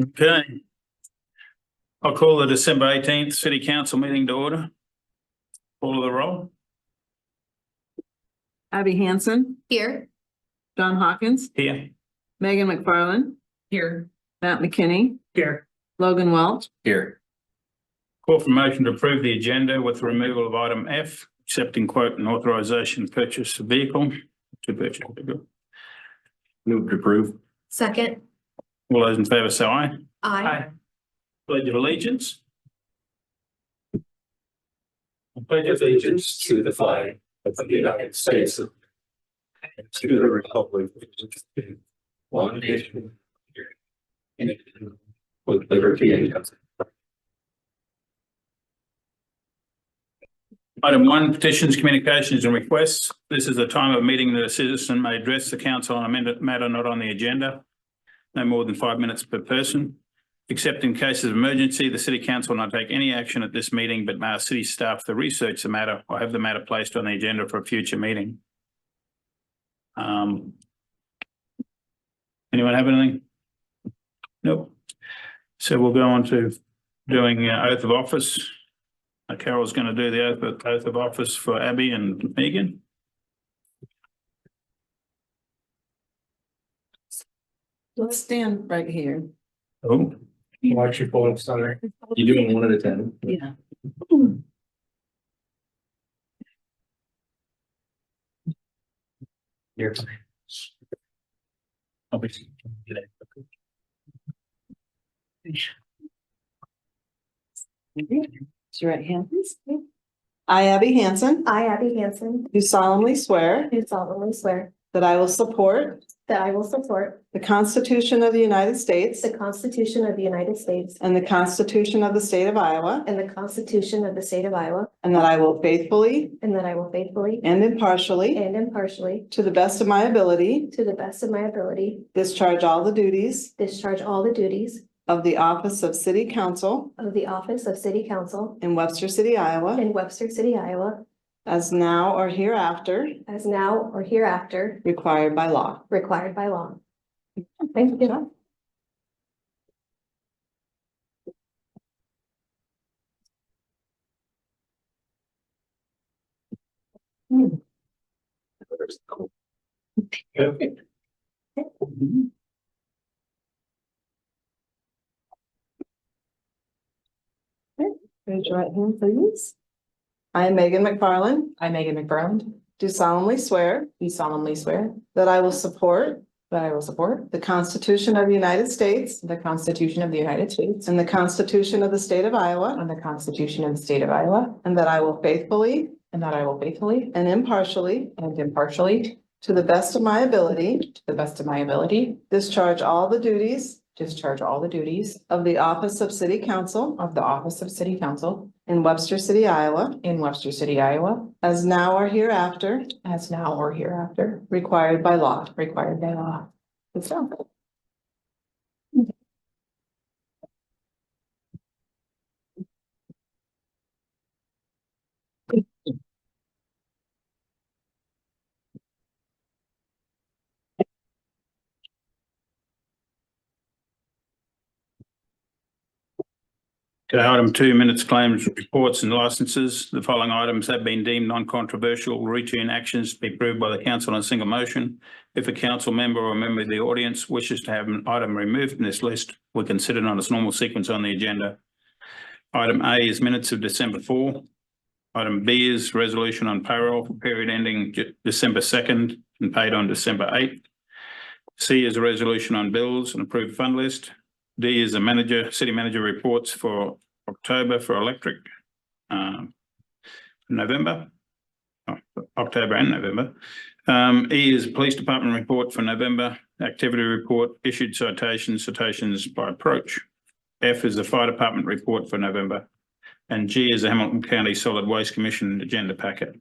Okay. I'll call the December 18th City Council meeting to order. Call of the roll. Abby Hansen, Here. John Hawkins, Here. Megan McFarland, Here. Matt McKinney, Here. Logan Welch, Here. Call for motion to approve the agenda with the removal of item F, accepting quote and authorization to purchase a vehicle. Move to approve. Second. All those in favour say aye. Aye. Pledge of allegiance. Pledge allegiance to the flag of the United States and to the republic one nation with liberty and justice. Item 1, petitions, communications and requests. This is the time of meeting that a citizen may address the council on a matter not on the agenda. No more than 5 minutes per person. Except in cases of emergency, the City Council will not take any action at this meeting, but may ask city staff to research the matter or have the matter placed on the agenda for a future meeting. Anyone have anything? Nope. So we'll go on to doing oath of office. Carol's going to do the oath of office for Abby and Megan. let's stand right here. Oh, Watch your phone, sorry. You're doing 1 at a time. Yeah. Here. I'll be. Raise your right hand, please. I, Abby Hansen, I, Abby Hansen, do solemnly swear do solemnly swear that I will support that I will support the Constitution of the United States the Constitution of the United States and the Constitution of the State of Iowa, and the Constitution of the State of Iowa, and that I will faithfully and that I will faithfully and impartially, and impartially, to the best of my ability, to the best of my ability, discharge all the duties discharge all the duties of the office of City Council of the office of City Council in Webster City, Iowa, in Webster City, Iowa, as now or hereafter as now or hereafter required by law. required by law. Thank you. Raise your right hand, please. I, Megan McFarland, I, Megan McFarland, do solemnly swear do solemnly swear that I will support that I will support the Constitution of the United States the Constitution of the United States and the Constitution of the State of Iowa, and the Constitution of the State of Iowa, and that I will faithfully and that I will faithfully and impartially, and impartially, to the best of my ability, to the best of my ability, discharge all the duties discharge all the duties of the office of City Council of the office of City Council in Webster City, Iowa, in Webster City, Iowa, as now or hereafter as now or hereafter required by law. required by law. Good stuff. Okay, item 2, minutes, claims, reports and licenses. The following items have been deemed non-controversial, routine actions to be approved by the council on a single motion. If a council member or a member of the audience wishes to have an item removed from this list, we consider it on its normal sequence on the agenda. Item A is minutes of December 4. Item B is resolution on payroll for period ending December 2nd and paid on December 8th. C is a resolution on bills and approved fund list. D is a city manager reports for October for electric, November, October and November. E is police department report for November, activity report, issued citations by approach. F is the fire department report for November. And G is the Hamilton County Solid Waste Commission agenda packet.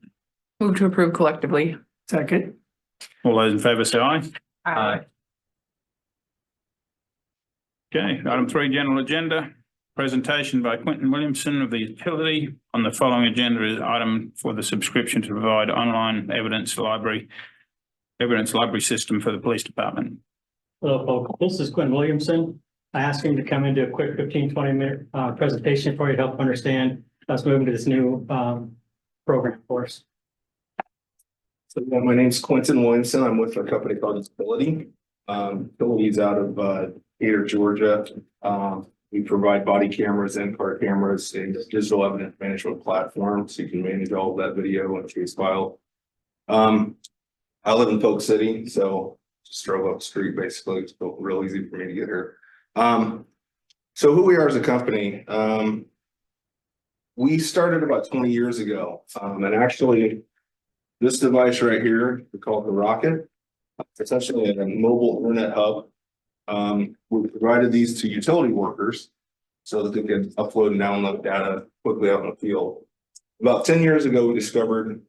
Move to approve collectively. Second. All those in favour say aye. Aye. Okay, item 3, general agenda. Presentation by Quentin Williamson of the utility. On the following agenda is item for the subscription to provide online evidence library system for the police department. Hello, folks. This is Quinn Williamson. I asked him to come and do a quick 15-20 minute presentation for you to help understand us moving to this new program for us. So my name's Quentin Williamson. I'm with a company called Utility. Utility's out of Gator, Georgia. We provide body cameras and car cameras and digital evidence management platform, so you can manage all of that video and case file. I live in Polk City, so just drove up the street basically. It's real easy for me to get here. So who we are as a company, we started about 20 years ago, and actually this device right here, we call it the Rocket. It's actually a mobile internet hub. We provided these to utility workers so that they could upload and download data quickly out in the field. About 10 years ago, we discovered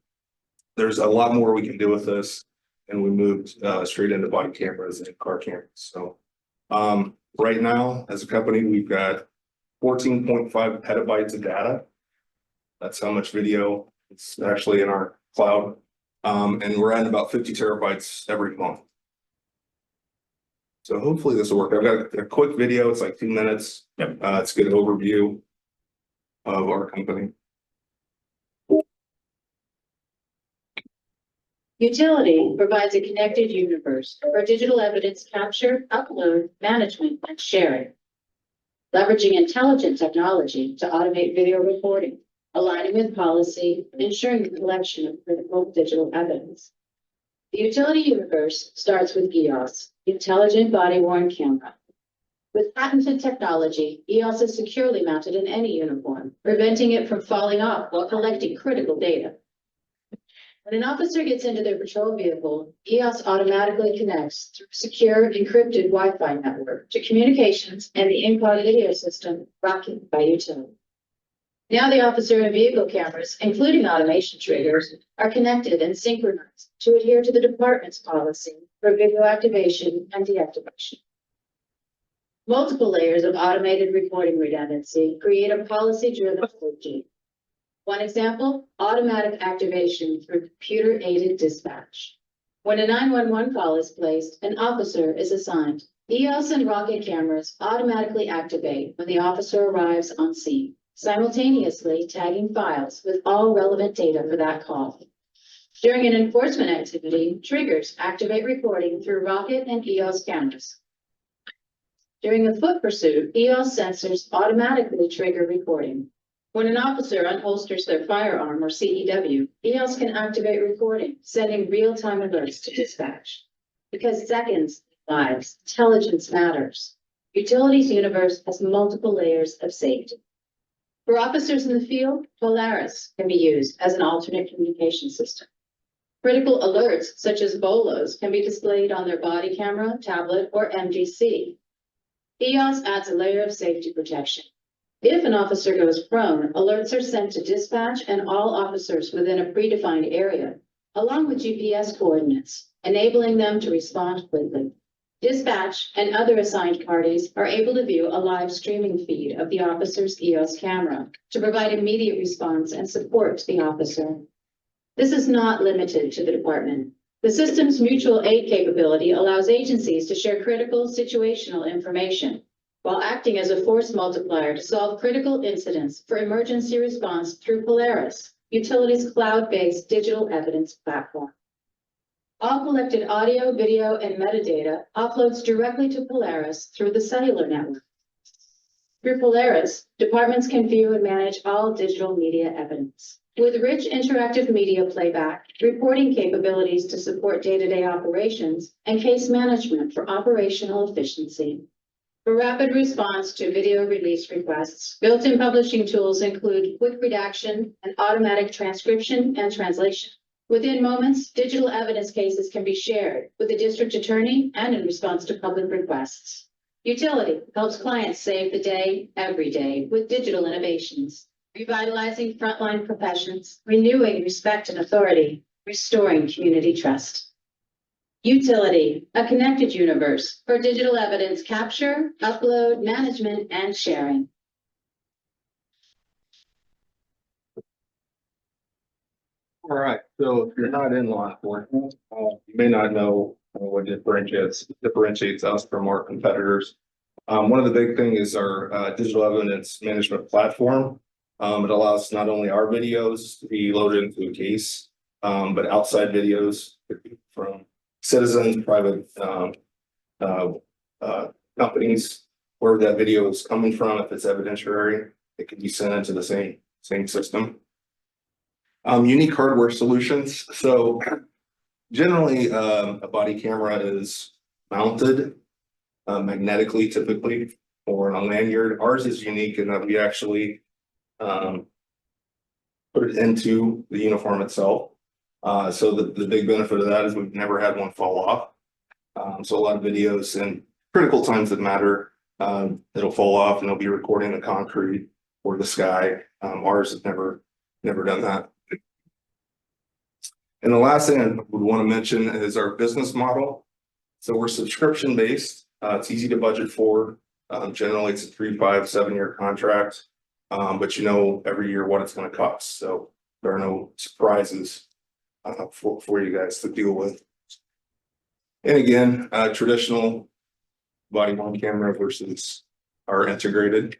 there's a lot more we can do with this, and we moved straight into body cameras and car cameras. So right now, as a company, we've got 14.5 petabytes of data. That's how much video it's actually in our cloud. And we're adding about 50 terabytes every month. So hopefully this will work. I've got a quick video. It's like 2 minutes. Yep. It's a good overview of our company. Utility provides a connected universe for digital evidence capture, upload, management, and sharing. Leveraging intelligent technology to automate video recording, aligning with policy, ensuring the collection of critical digital evidence. The utility universe starts with EOS, Intelligent Body-Worn Camera. With patented technology, EOS is securely mounted in any uniform, preventing it from falling off while collecting critical data. When an officer gets into their patrol vehicle, EOS automatically connects through a secure encrypted Wi-Fi network to communications and the in-car video system Rocket by Utility. Now the officer and vehicle cameras, including automation triggers, are connected and synchronized to adhere to the department's policy for video activation and deactivation. Multiple layers of automated recording redundancy create a policy-driven solution. One example, automatic activation through computer-aided dispatch. When a 911 call is placed, an officer is assigned. EOS and Rocket cameras automatically activate when the officer arrives on scene, simultaneously tagging files with all relevant data for that call. During an enforcement activity, triggers activate recording through Rocket and EOS cameras. During a foot pursuit, EOS sensors automatically trigger recording. When an officer unholsters their firearm or CEW, EOS can activate recording, sending real-time alerts to dispatch. Because seconds, lives, intelligence matters. Utilities universe has multiple layers of safety. For officers in the field, Polaris can be used as an alternate communication system. Critical alerts, such as BOLOs, can be displayed on their body camera, tablet, or MDC. EOS adds a layer of safety protection. If an officer goes prone, alerts are sent to dispatch and all officers within a predefined area, along with GPS coordinates, enabling them to respond quickly. Dispatch and other assigned parties are able to view a live streaming feed of the officer's EOS camera to provide immediate response and support to the officer. This is not limited to the department. The system's mutual aid capability allows agencies to share critical situational information, while acting as a force multiplier to solve critical incidents for emergency response through Polaris, Utility's cloud-based digital evidence platform. All collected audio, video, and metadata uploads directly to Polaris through the cellular network. Through Polaris, departments can view and manage all digital media evidence. With rich interactive media playback, reporting capabilities to support day-to-day operations, and case management for operational efficiency. For rapid response to video release requests, built-in publishing tools include quick redaction and automatic transcription and translation. Within moments, digital evidence cases can be shared with the district attorney and in response to public requests. Utility helps clients save the day every day with digital innovations, revitalizing frontline professions, renewing respect and authority, restoring community trust. Utility, a connected universe for digital evidence capture, upload, management, and sharing. All right, so if you're not in law enforcement, you may not know what differentiates us from our competitors. One of the big thing is our digital evidence management platform. It allows not only our videos to be loaded into a case, but outside videos from citizens, private companies, where that video is coming from. If it's evidentiary, it can be sent into the same system. Unique hardware solutions. So generally, a body camera is mounted magnetically, typically, or on a lanyard. Ours is unique in that we actually put it into the uniform itself. So the big benefit of that is we've never had one fall off. So a lot of videos and critical times that matter, it'll fall off and it'll be recording the concrete or the sky. Ours has never done that. And the last thing I would want to mention is our business model. So we're subscription based. It's easy to budget for. Generally, it's a 3, 5, 7-year contract, but you know every year what it's going to cost. So there are no surprises for you guys to deal with. And again, traditional body worn camera versus our integrated.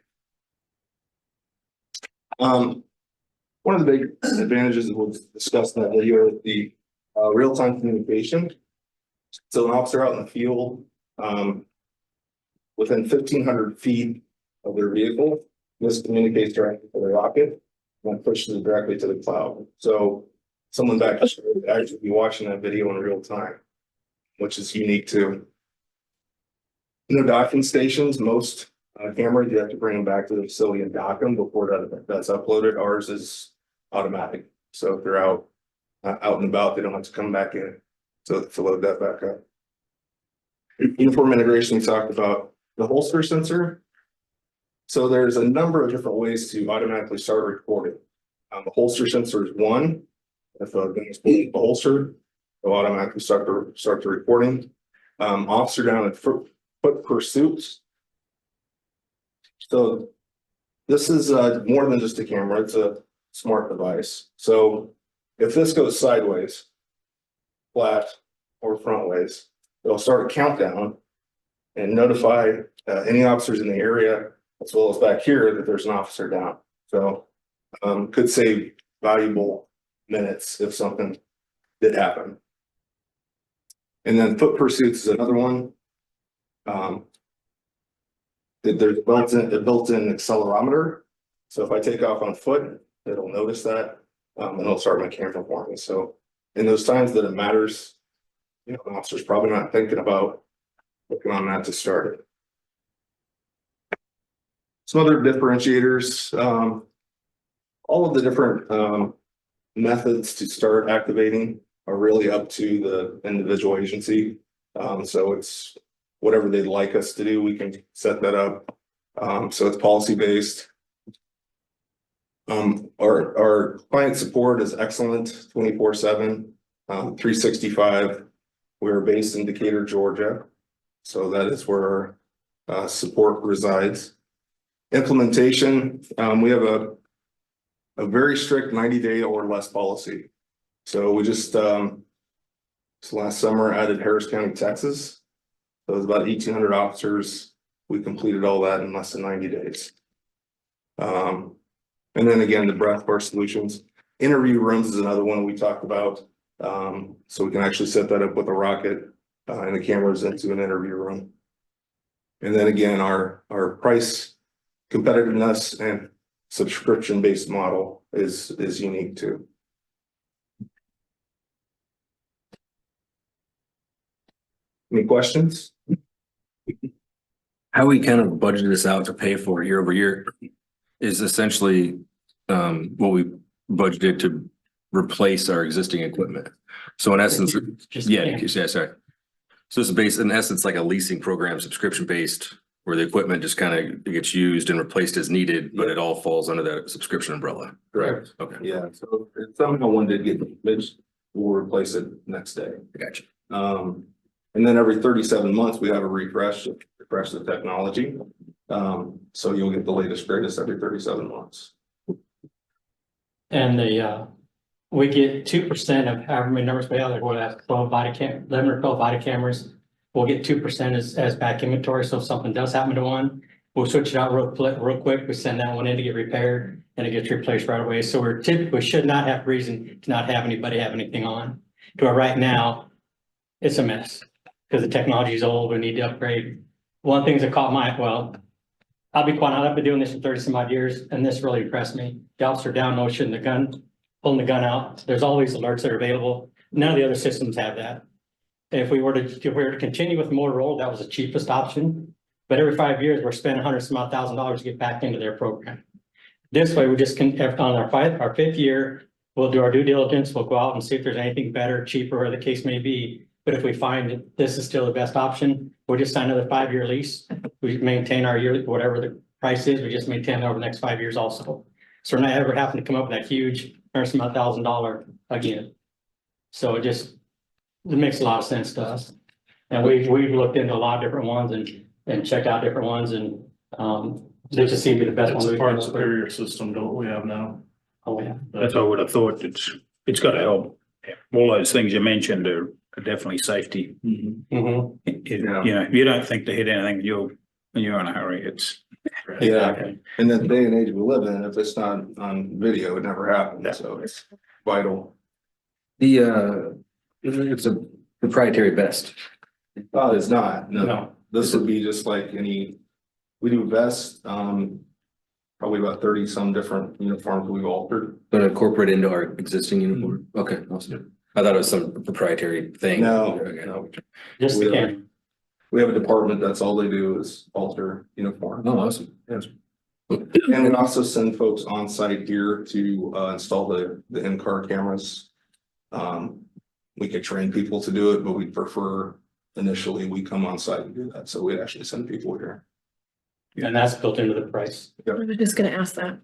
One of the big advantages that was discussed in that video is the real-time communication. So an officer out in the field, within 1,500 feet of their vehicle, this communicates directly to the rocket and pushes it directly to the cloud. So someone back here would actually be watching that video in real time, which is unique too. No docking stations. Most cameras, you have to bring them back to the facility and dock them before that's uploaded. Ours is automatic. So if they're out and about, they don't have to come back in to load that back up. Uniform integration, we talked about the holster sensor. So there's a number of different ways to automatically start recording. The holster sensor is one. If a gun is pulled the holster, it'll automatically start the recording. Officer down at foot pursuits. So this is more than just a camera, it's a smart device. So if this goes sideways, flat, or front ways, it'll start a countdown and notify any officers in the area, as well as back here, that there's an officer down. So could save valuable minutes if something did happen. And then foot pursuits is another one. There's a built-in accelerometer. So if I take off on foot, it'll notice that and it'll start my camera for me. So in those times that it matters, you know, the officer's probably not thinking about looking on that to start it. Some other differentiators, all of the different methods to start activating are really up to the individual agency. So it's whatever they'd like us to do, we can set that up. So it's policy based. Our client support is excellent, 24/7, 365. We're based in Decatur, Georgia. So that is where our support resides. Implementation, we have a very strict 90-day or less policy. So we just last summer added Harris County, Texas. So it was about 1,800 officers. We completed all that in less than 90 days. And then again, the breathwork solutions. Interview rooms is another one we talked about. So we can actually set that up with a rocket and the cameras into an interview room. And then again, our price competitiveness and subscription-based model is unique too. Any questions? How we kind of budgeted this out to pay for year over year is essentially what we budgeted to replace our existing equipment. So in essence, sorry. So it's based in essence like a leasing program, subscription based, where the equipment just kind of gets used and replaced as needed, but it all falls under that subscription umbrella. Correct. Okay. Yeah. So if somehow one did get damaged, we'll replace it next day. Gotcha. And then every 37 months, we have a refresh the technology. So you'll get the latest, greatest every 37 months. And we get 2% of however many numbers we have, like what, that's 11 or 12 body cameras. we'll get 2% as back inventory. So if something does happen to one, we'll switch it out real quick. We send that one in to get repaired and it gets replaced right away. So we're typically should not have reason to not have anybody have anything on. To where right now, it's a mess because the technology is old. We need to upgrade. One thing that caught my, well, I'll be quite honest, I've been doing this for 30 some odd years and this really impressed me. The officer down motion, the gun, pulling the gun out. There's always alerts that are available. None of the other systems have that. If we were to continue with Motorola, that was the cheapest option. But every 5 years, we're spending $100,000 to get back into their program. This way, we just can, on our fifth year, we'll do our due diligence. We'll go out and see if there's anything better, cheaper, or the case may be. But if we find that this is still the best option, we'll just sign another 5-year lease. We maintain our yearly, whatever the price is, we just maintain it over the next 5 years also. So we're not ever having to come up with that huge $100,000 again. So it makes a lot of sense to us. And we've looked into a lot of different ones and checked out different ones and this just seemed to be the best one. It's a far superior system to what we have now. Oh, yeah. That's what I would have thought. It's got to help. All those things you mentioned are definitely safety. Mhm. You know, if you don't think to hit anything, when you're in a hurry, it's. Yeah, in the day and age we live in, if it's not on video, it never happens, so it's vital. It's a proprietary vest. It's not, no, No. this would be just like we do vests, probably about 30 some different uniforms we've altered. But incorporate into our existing uniform? Okay, awesome. I thought it was some proprietary thing. No, Okay. no. Just the camera. We have a department that's all they do is alter uniform. Oh, awesome. Yes. And we also send folks on site here to install the in-car cameras. We could train people to do it, but we prefer initially we come on site and do that. So we'd actually send people here. And that's built into the price. I was just gonna ask that.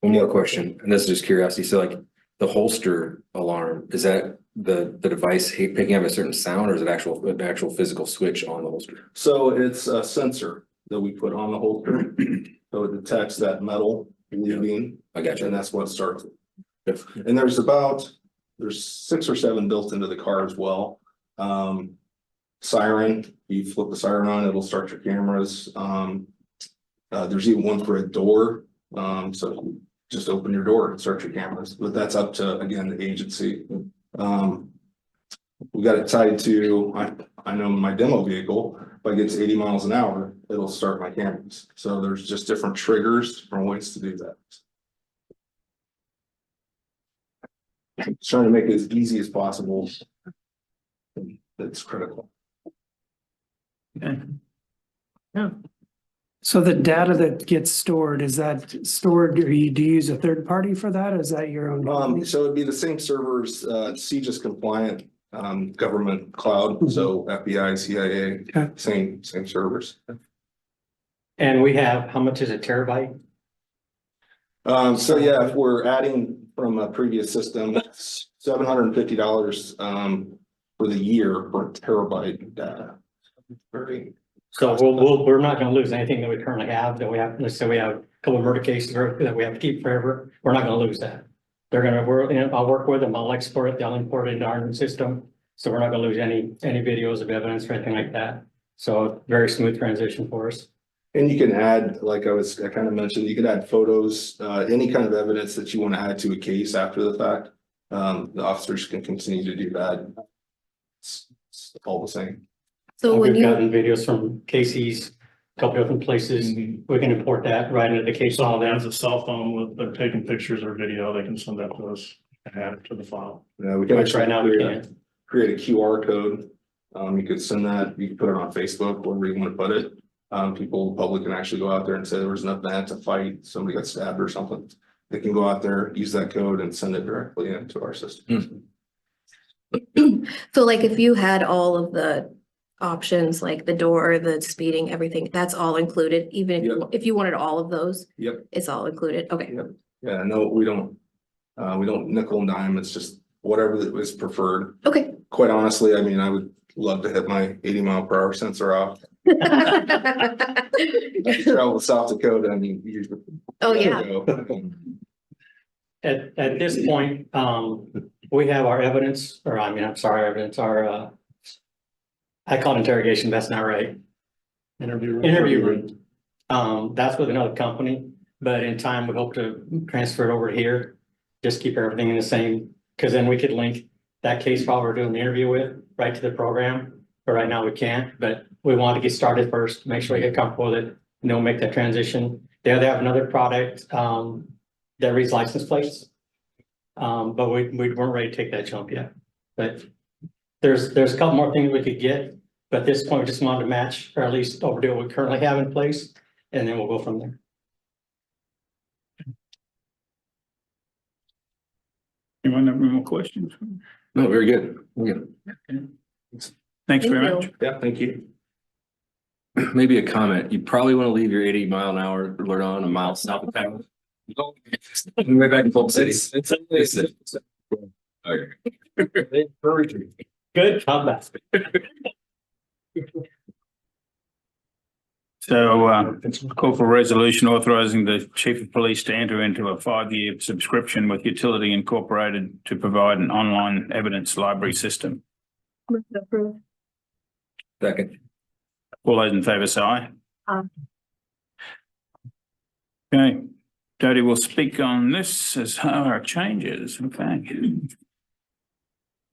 One more question, and this is just curiosity. So like the holster alarm, is that the device picking up a certain sound or is it an actual physical switch on the holster? So it's a sensor that we put on the holster. So it detects that metal leaving, I got and you. that's what starts it. And there's 6 or 7 built into the car as well. Siren, you flip the siren on, it'll start your cameras. There's even one for a door. So just open your door and start your cameras, but that's up to, again, the agency. We got it tied to, I know my demo vehicle, if I get to 80 miles an hour, it'll start my cameras. So there's just different triggers, different ways to do that. Just trying to make it as easy as possible. That's critical. Okay. So the data that gets stored, is that stored, or do you use a third party for that? Or is that your own? So it'd be the same servers, CJIS compliant, government cloud, so FBI, CIA, Okay. same servers. And we have, how much is a terabyte? So yeah, if we're adding from a previous system, it's $750 for the year for a terabyte data. Very. So we're not gonna lose anything that we currently have, that we have, let's say we have a couple of murder cases that we have to keep forever, we're not gonna lose that. I'll work with them, I'll export it, they'll import it into our new system. So we're not gonna lose any videos of evidence or anything like that. So very smooth transition for us. And you can add, like I kind of mentioned, you can add photos, any kind of evidence that you want to add to a case after the fact. The officers can continue to do that. It's all the same. So when We've you, gotten videos from Casey's, a couple different places, we can import that right into the case. Someone that has a cell phone with, they're taking pictures or video, they can send that to us and add it to the file. Yeah, we can Which right now we actually can't. create a QR code. You could send that, you can put it on Facebook, wherever you want to put it. People, the public can actually go out there and say there was an event, a fight, somebody got stabbed or something. They can go out there, use that code and send it directly into our system. so like if you had all of the options, like the door, the speeding, everything, that's all included, even if you wanted all of those? Yep. It's all included, okay. Yep. Yeah, no, we don't nickel and dime, it's just whatever is preferred. Okay. Quite honestly, I mean, I would love to hit my 80-mile-per-hour sensor off. Travel to South Dakota, I mean. Oh, yeah. At this point, we have our evidence, or I mean, I'm sorry, evidence, our I call it interrogation, that's not right. Interview room. Interview room. That's with another company, but in time, we hope to transfer it over here. Just keep everything in the same, because then we could link that case file we're doing the interview with right to the program. But right now we can't, but we want to get started first, make sure we get comfortable with it, and then we'll make that transition. They have another product, that reads license plates. But we weren't ready to take that jump yet. But there's a couple more things we could get, but at this point, we just wanted to match, or at least overdo what we currently have in place, and then we'll go from there. Anyone have any more questions? No, very good. Yeah. Thanks very Thank much. you. Yeah, thank you. Maybe a comment. You probably want to leave your 80-mile-an-hour alert on a mile south of town. Right back in Polk City. Okay. Good job, that's. So, call for resolution authorizing the chief of police to enter into a 5-year subscription with Utility Incorporated to provide an online evidence library system. Move to approve. Second. All those in favour say aye. Aye. Okay, Jody will speak on this as our changes, in fact.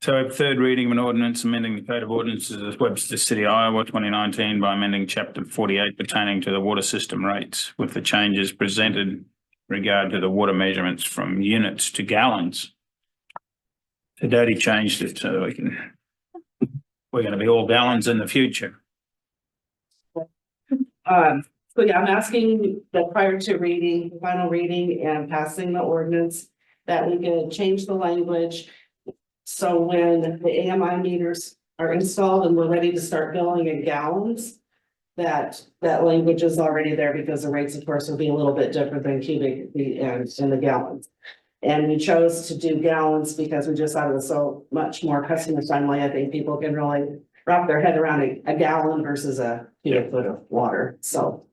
So third reading of an ordinance amending the Code of Ordinances of Webster City, Iowa, 2019 by amending chapter 48 pertaining to the water system rates with the changes presented in regard to the water measurements from units to gallons. So Jody changed it so we're going to be all gallons in the future. So yeah, I'm asking that prior to reading, final reading and passing the ordinance, that we can change the language. So when the AMI meters are installed and we're ready to start billing in gallons, that language is already there because the rates, of course, will be a little bit different than cubic feet and in the gallons. And we chose to do gallons because we just thought it was so much more customer friendly. I think people can really wrap their head around a gallon versus a cubic foot of water, so.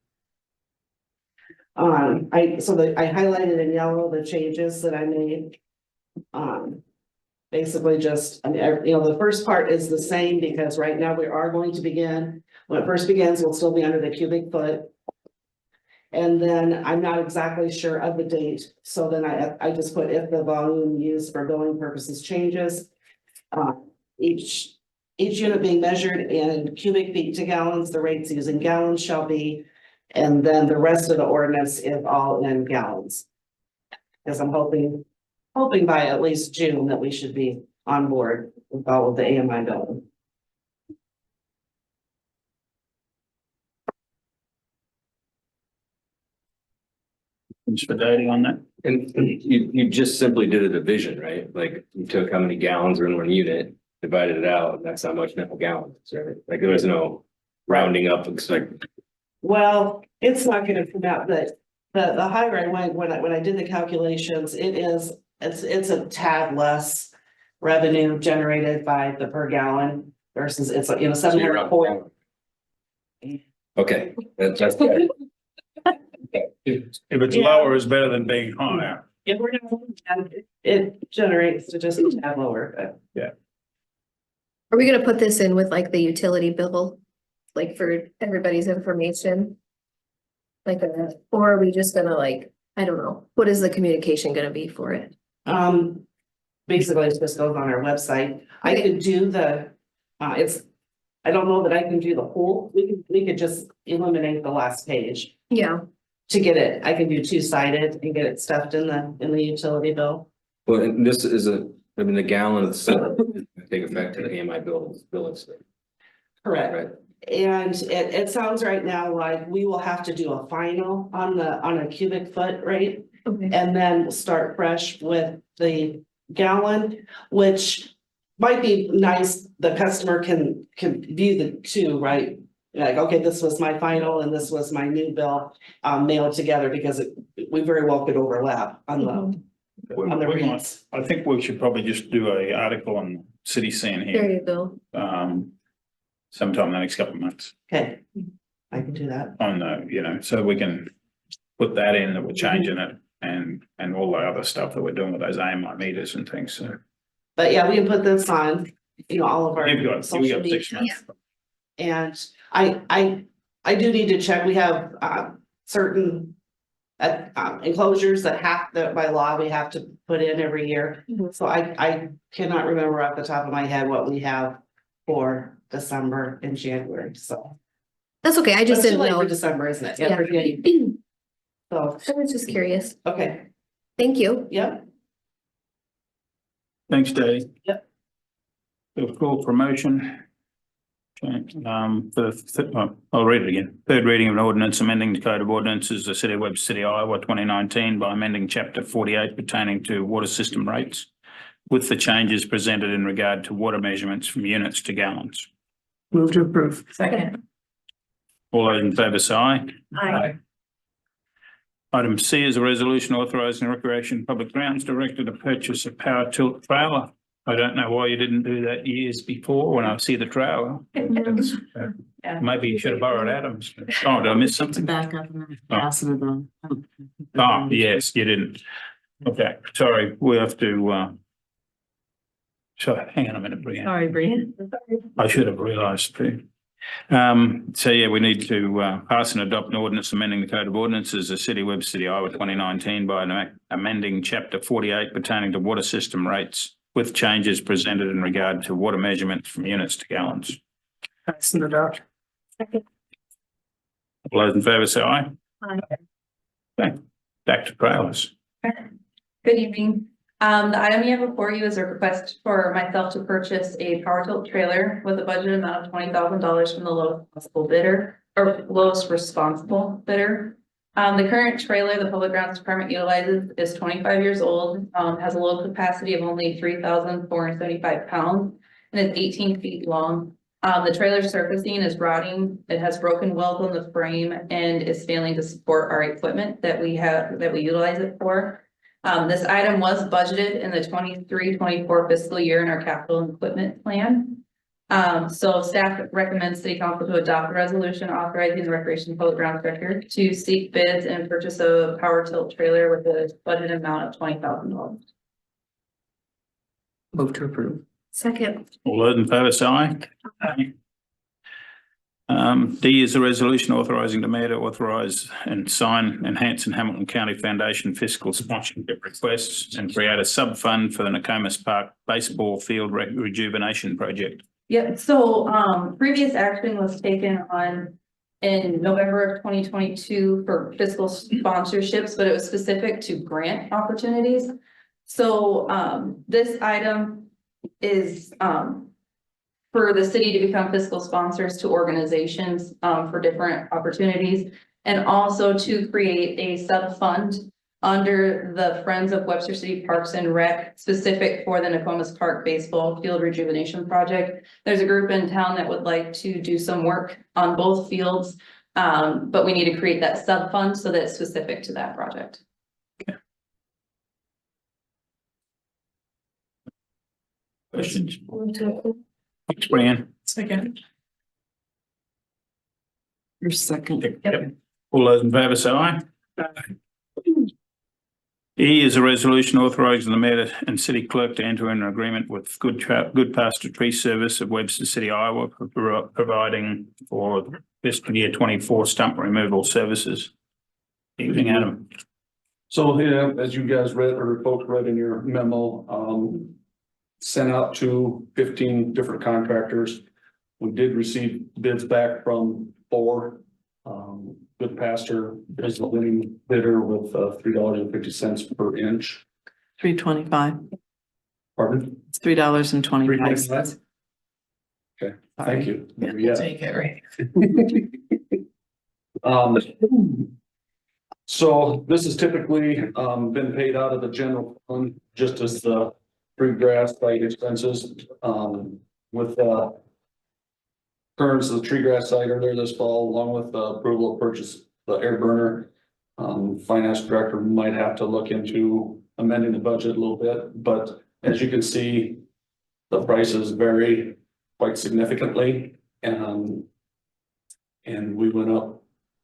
I highlighted in yellow the changes that I made. Basically just, the first part is the same because right now we are going to begin, when it first begins, we'll still be under the cubic foot. And then I'm not exactly sure of the date, so then I just put if the volume used for billing purposes changes. Each unit being measured in cubic feet to gallons, the rates using gallons shall be. And then the rest of the ordinance is all in gallons. Because I'm hoping by at least June that we should be on board with all of the AMI billing. Thanks for dating on that. And you just simply did a division, right? Like you took how many gallons are in one unit, divided it out, and that's how much now gallons, right? Like there was no rounding up. It's like. Well, it's not gonna come out, but the higher I went, when I did the calculations, it's a tad less revenue generated by the per gallon versus it's like, 740. Okay, that's good. If it's lower, it's better than being higher. If we're not, it generates to just a tad lower, but Are we gonna put this in with like the utility bill, like for everybody's information? Like, or are we just gonna I don't know, what is the communication gonna be for it? basically it just goes on our website. I could do I don't know that I can do the whole, we could just eliminate the last page. Yeah, To get it, I can do two-sided and get it stuffed in the utility bill. Well, and this is the gallons take effect to the AMI bills. Correct. Right. And it sounds right now like we will have to do a final on a cubic foot rate. okay, And then start fresh with the gallon, which might be nice. The customer can view the two, right? Like, okay, this was my final and this was my new bill, mailed together because we very well could overlap on the rates. I think we should probably just do an article on city scene there here, you go. sometime in the next couple of months Okay, I can do that. on the, so we can put that in that we're changing it and all the other stuff that we're doing with those AMI meters and things, so. But yeah, we can put this on, all of our We got social 6 media. months. And I do need to check, we have, certain enclosures that by law we have to put in every year. Mhm. So I cannot remember off the top of my head what we have for December and January, so. That's okay, I just It's too didn't late for know. December, isn't it? Yeah. For January. So, I was just curious. okay, Thank you. yep. Thanks, Dave. Yep. The full promotion. Okay, I'll read it again. Third reading of an ordinance amending the Code of Ordinances of the City of Webster City, Iowa, 2019 by amending chapter 48 pertaining to water system rates with the changes presented in regard to water measurements from units to gallons. Move to approve. Second. All those in favour say aye. Aye. Item C is a resolution authorising the Recreation Public Grounds Director to purchase a power tilt trailer. I don't know why you didn't do that years before when I see the trailer. Maybe you should have borrowed Adam's. Oh, did I miss something? Back up and then pass it on. Oh, yes, you didn't. Okay, sorry, we have to, so hang on a minute, Brianne. Sorry, Brian. I should have realised too. So yeah, we need to pass and adopt an ordinance amending the Code of Ordinances of City of Webster City, Iowa, 2019 by amending chapter 48 pertaining to water system rates with changes presented in regard to water measurements from units to gallons. Pass and adopt. Second. All those in favour say aye. Aye. Okay, back to trailers. Good evening. The item you have before you is a request for myself to purchase a power tilt trailer with a budget amount of $20,000 from the lowest possible bidder or lowest responsible bidder. The current trailer the Public Grounds Department utilizes is 25 years old, has a load capacity of only 3,475 pounds and is 18 feet long. The trailer surfacing is rotting. It has broken welds on the frame and is failing to support our equipment that we utilize it for. This item was budgeted in the 23-24 fiscal year in our capital and equipment plan. So staff recommends City Council to adopt a resolution authorizing the Recreation Public Grounds Director to seek bids and purchase a power tilt trailer with a budget amount of $20,000. Move to approve. Second. All those in favour say aye. Aye. D is a resolution authorising the mayor to authorise and sign Enhance and Hamilton County Foundation fiscal sponsorship requests and create a sub-fund for the Nokomis Park Baseball Field Rejuvenation Project. Yep, so previous action was taken on in November of 2022 for fiscal sponsorships, but it was specific to grant opportunities. So this item is for the city to become fiscal sponsors to organizations for different opportunities, and also to create a sub-fund under the Friends of Webster City Parks and Rec specific for the Nokomis Park Baseball Field Rejuvenation Project. There's a group in town that would like to do some work on both fields, but we need to create that sub-fund so that it's specific to that project. Questions? Move to approve. Thanks, Brianne. Second. Your second. Yep. All those in favour say aye. E is a resolution authorising the mayor and city clerk to enter an agreement with Good Pasture Tree Service of Webster City, Iowa, for providing for fiscal year 24 stump removal services. Evening, Adam. So, yeah, as you guys read, or folks read in your memo, sent out to 15 different contractors. We did receive bids back from 4. Good Pasture is the winning bidder with $3.50 per inch. $3.25. Pardon? It's $3.25. Okay, thank you. Yeah, take it, right? So this has typically been paid out of the general fund, just as the free grass site expenses, with currents of the tree grass site earlier this fall, along with the approval of purchase the air burner. Finance director might have to look into amending the budget a little bit, but as you can see, the prices vary quite significantly, and we went up.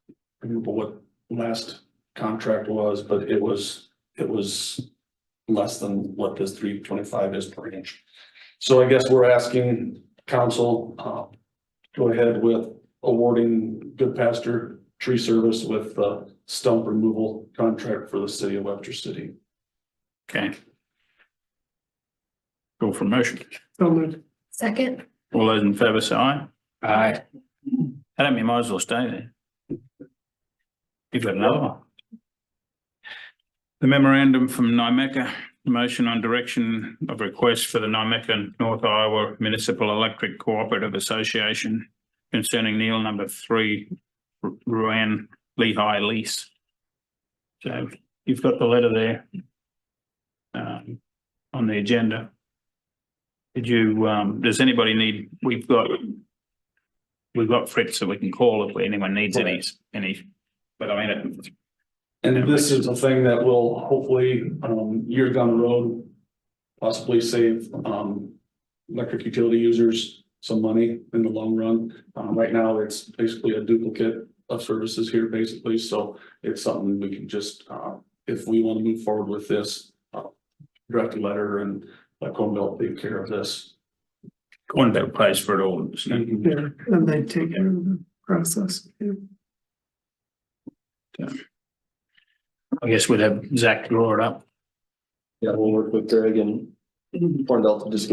I don't remember what last contract was, but it was less than what this $3.25 is per inch. So I guess we're asking council go ahead with awarding Good Pasture Tree Service with the stump removal contract for the city of Webster City. Okay. Call for motion. So moved. Second, All those in favour say aye. Aye. Adam, you might as well stay there. You've got another one. The memorandum from NIMECA, motion on direction of request for the NIMECA North Iowa Municipal Electric Cooperative Association concerning Neil number 3 Ruan Lehigh lease. So you've got the letter there on the agenda. Did you, does anybody need, we've got Fritz, so we can call if anyone needs any, but I mean. And this is a thing that will hopefully, years down the road, possibly save, electric utility users some money in the long run. Right now, it's basically a duplicate of services here, basically, so it's something we can just, if we want to move forward with this, draft a letter and let Cornbelt take care of this. Cornbelt pays for it all. Yeah, and they take care of the process. Yeah. I guess we'd have Zach draw it up. Yeah, we'll work with Greg and Cornbelt to just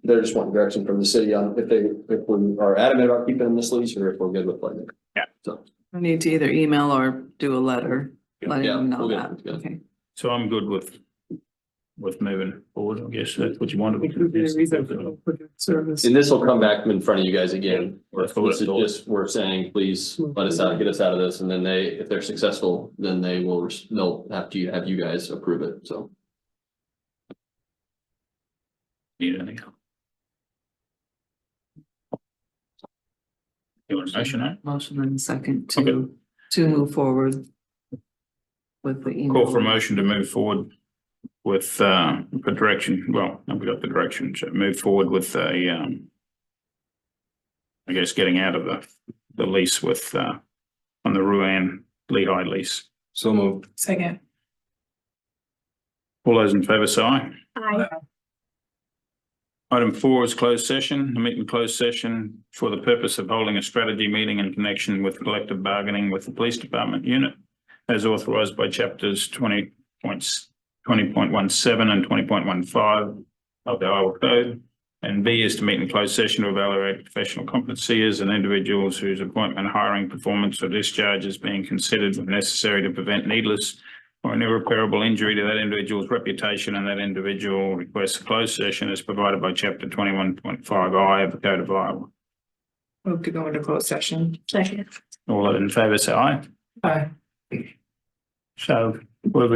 they're just wanting direction from the city on if we are adamant about keeping this lease or if we're good with letting it. Yeah. So, We need to either email or do a letter, letting yeah, them know we'll that. get it. Okay. So I'm good with moving forward. I guess that's what you wanted. It could be a reason for good service. And this will come back in front of you guys again. That's what This is just, we're saying, please let us out, get us out of this, and then if they're successful, then they'll have to have you guys approve it, so. Need anything else? You want a motion, eh? Motion in a second Okay. to move forward with the email. Call for a motion to move forward with the direction. Well, we got the direction, so move forward with I guess getting out of the lease with on the Ruan Lehigh lease. So moved. Second. All those in favour say aye. aye. Item 4 is closed session. A meeting closed session for the purpose of holding a strategy meeting in connection with collective bargaining with the police department unit as authorised by chapters 20.17 and 20.15 of the Iowa Code. And B is to meet in closed session to evaluate professional competency as an individuals whose appointment, hiring, performance or discharge is being considered when necessary to prevent needless or an irreparable injury to that individual's reputation, and that individual requests a closed session as provided by chapter 21.5I of the Code of Iowa. Move to go into closed session. Second. All those in favour say aye. Aye. So whoever